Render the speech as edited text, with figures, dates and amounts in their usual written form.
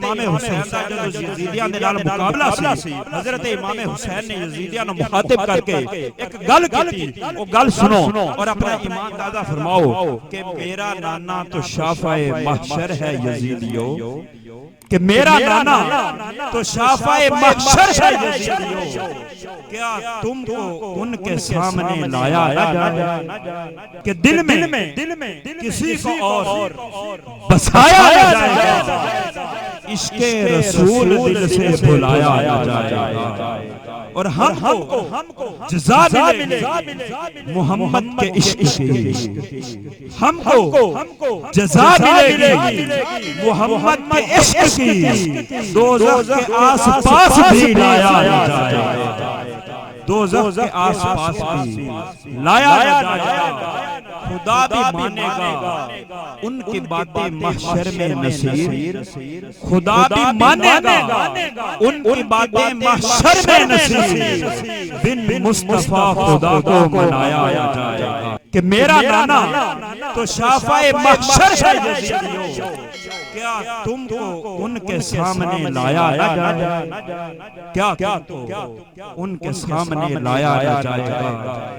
इमाम हुसैन दा जदों यजीदियां दे नाल मुकाबला सी, हजरत इमाम हुसैन ने यजीदियां नु मुखातिब करके एक गल की, वो गल सुनो और अपना ईमान ताज़ा फरमाओ कि मेरा नाना तो शाफ़ाए महशर है यजीदियो, कि मेरा नाना तो शाफ़ाए महशर है यजीदियो, क्या तुमको उनके सामने लाया ना जाए कि दिल में किसी को और बसाया ना जाए, इश्क़े रसूल दिल से बुलाया ना जाए और हमको जज़ा मिले मोहम्मद के इश्क़ की, हमको जज़ा मिलेगी मोहम्मद के इश्क़ की। दोज़ख के आस-पास भी लाया ना जाए, दोज़ख के आस-पास भी लाया ना जाए, खुदा भी मानेगा उनकी बातें महशर में नसीर, खुदा भी मानेगा उनकी बातें महशर में नसीर, बिन मुस्तफा खुदा को मनाया जाएगा कि मेरा नाना तो शाफ़ाए महशर है यजीदियो, क्या तुमको उनके सामने लाया ना जाए, क्या तुमको उनके सामने लाया ना जाएगा।